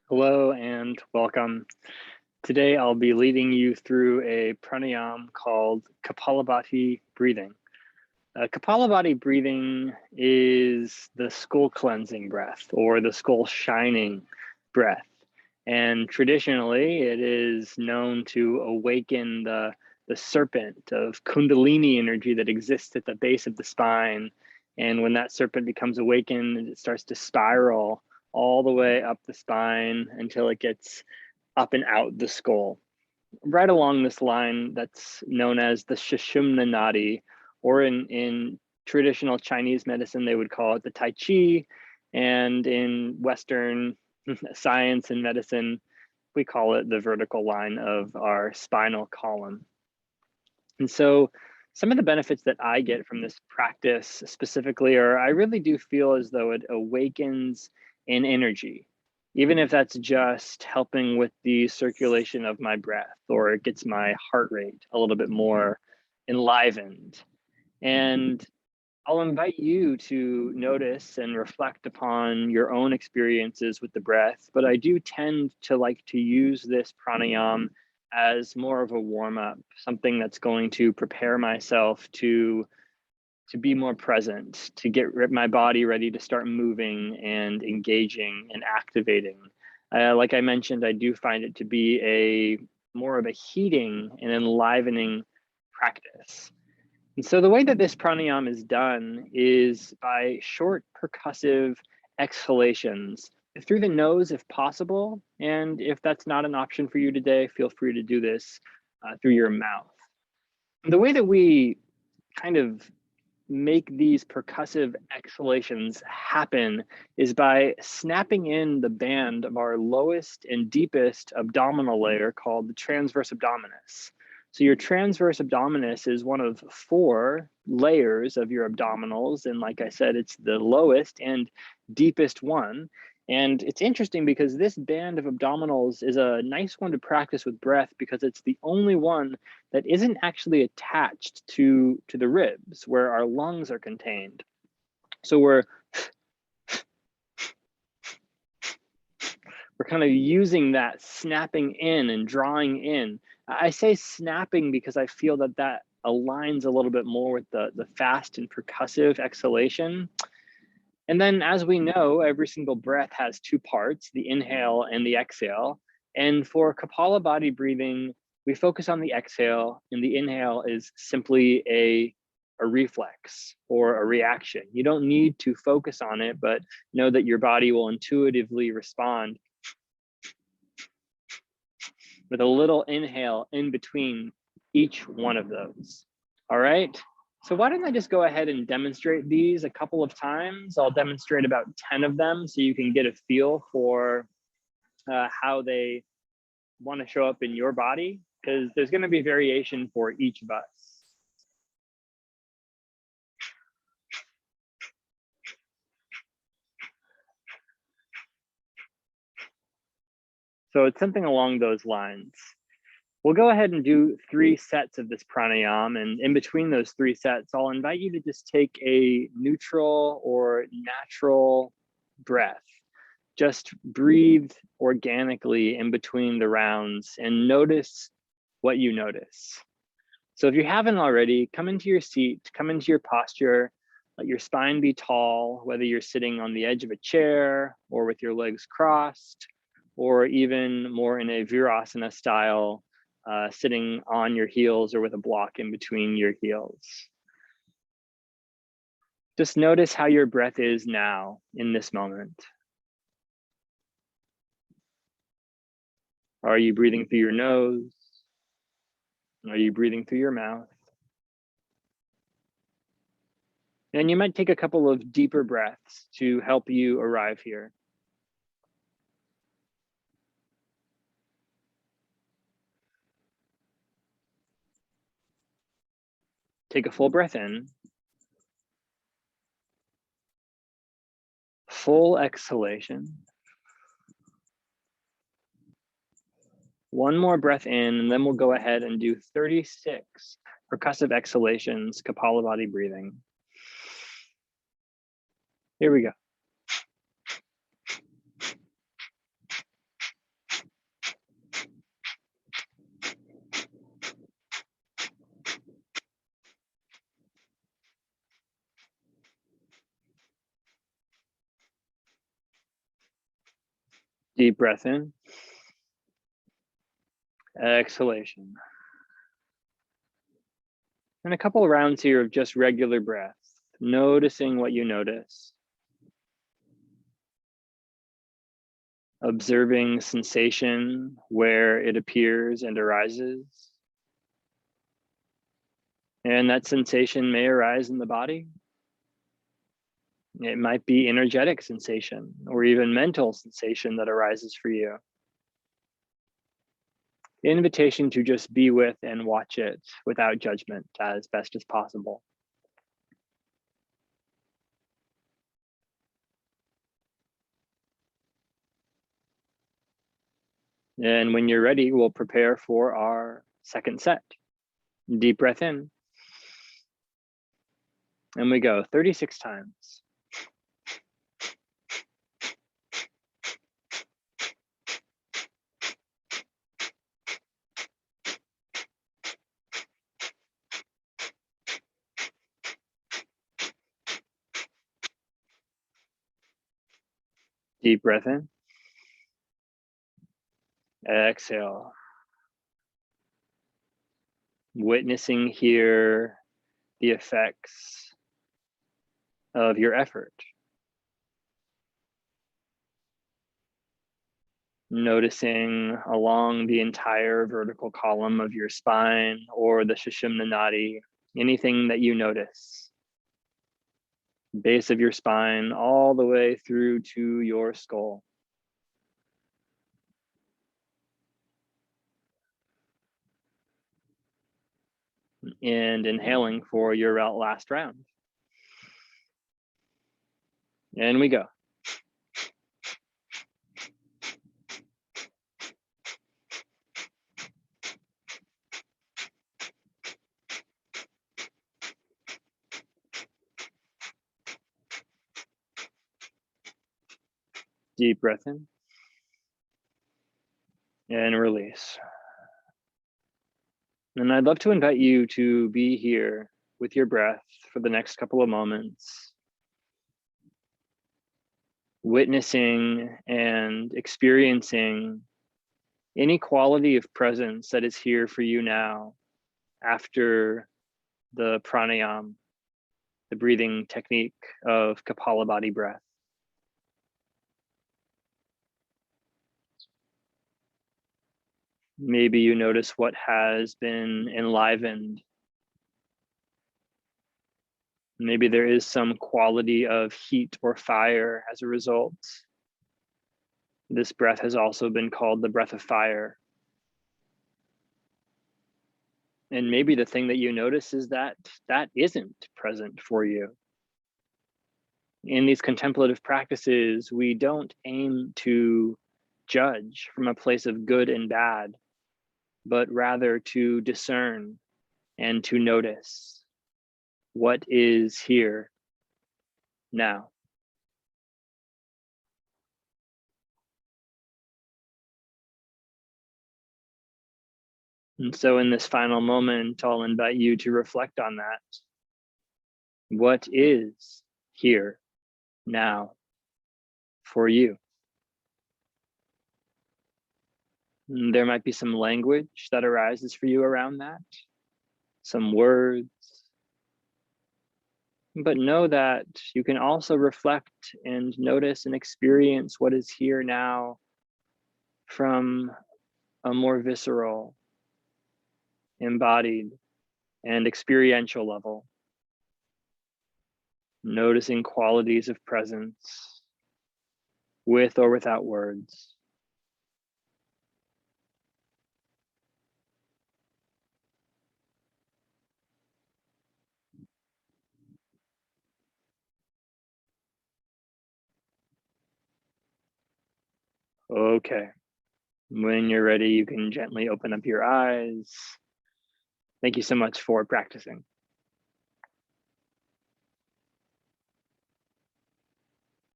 Hello and welcome. Today I'll be leading you through a pranayama called Kapalabhati Breathing. Kapalabhati breathing is the skull cleansing breath or the skull shining breath. And traditionally it is known to awaken the serpent of Kundalini energy that exists at the base of the spine. And when that serpent becomes awakened, it starts to spiral all the way up the spine until it gets up and out the skull. Right along this line that's known as the Sushumna Nadi, or in traditional Chinese medicine, they would call it the Tai Chi. And in Western science and medicine, we call it the vertical line of our spinal column. And so some of the benefits that I get from this practice specifically are I really do feel as though it awakens an energy, even if that's just helping with the circulation of my breath, or it gets my heart rate a little bit more enlivened. And I'll invite you to notice and reflect upon your own experiences with the breath, but I do tend to like to use this pranayama as more of a warm-up, something that's going to prepare myself to be more present, to get my body ready to start moving and engaging and activating. Like I mentioned, I do find it to be a more of a heating and enlivening practice. And so the way that this pranayama is done is by short percussive exhalations through the nose if possible. And if that's not an option for you today, feel free to do this through your mouth. The way that we kind of make these percussive exhalations happen is by snapping in the band of our lowest and deepest abdominal layer called the transverse abdominis. So your transverse abdominis is one of 4 layers of your abdominals. And like I said, it's the lowest and deepest one. And it's interesting because this band of abdominals is a nice one to practice with breath because it's the only one that isn't actually attached to the ribs where our lungs are contained. So we're kind of using that snapping in and drawing in. I say snapping because I feel that aligns a little bit more with the fast and percussive exhalation. And then, as we know, every single breath has 2 parts, the inhale and the exhale. And for Kapalabhati breathing, we focus on the exhale, and the inhale is simply a reflex or a reaction. You don't need to focus on it, but know that your body will intuitively respond with a little inhale in between each one of those. All right. So why don't I just go ahead and demonstrate these a couple of times. I'll demonstrate about 10 of them so you can get a feel for how they want to show up in your body, because there's going to be variation for each of us. So it's something along those lines. We'll go ahead and do 3 sets of this pranayama, and in between those 3 sets, I'll invite you to just take a neutral or natural breath. Just breathe organically in between the rounds and notice what you notice. So if you haven't already, come into your seat, come into your posture, let your spine be tall, whether you're sitting on the edge of a chair or with your legs crossed, or even more in a Virasana style, sitting on your heels or with a block in between your heels. Just notice how your breath is now in this moment. Are you breathing through your nose? Are you breathing through your mouth? And you might take a couple of deeper breaths to help you arrive here. Take a full breath in. Full exhalation. One more breath in, and then we'll go ahead and do 36 percussive exhalations, Kapalabhati breathing. Here we go. Deep breath in. Exhalation. And a couple of rounds here of just regular breath, noticing what you notice. Observing sensation where it appears and arises. And that sensation may arise in the body. It might be energetic sensation or even mental sensation that arises for you. Invitation to just be with and watch it without judgment as best as possible. And when you're ready, we'll prepare for our second set. Deep breath in. And we go 36 times. Deep breath in. Exhale. Witnessing here the effects of your effort. Noticing along the entire vertical column of your spine or the Sushumna Nadi, anything that you notice. Base of your spine all the way through to your skull. And inhaling for your last round. And we go. Deep breath in. And release. And I'd love to invite you to be here with your breath for the next couple of moments, witnessing and experiencing any quality of presence that is here for you now after the pranayama, the breathing technique of Kapalabhati breath. Maybe you notice what has been enlivened. Maybe there is some quality of heat or fire as a result. This breath has also been called the breath of fire. And maybe the thing that you notice is that that isn't present for you. In these contemplative practices, we don't aim to judge from a place of good and bad, but rather to discern and to notice what is here now. And so in this final moment, I'll invite you to reflect on that. What is here now for you? And there might be some language that arises for you around that, some words, but know that you can also reflect and notice and experience what is here now from a more visceral, embodied, and experiential level. Noticing qualities of presence with or without words. Okay, when you're ready, you can gently open up your eyes. Thank you so much for practicing.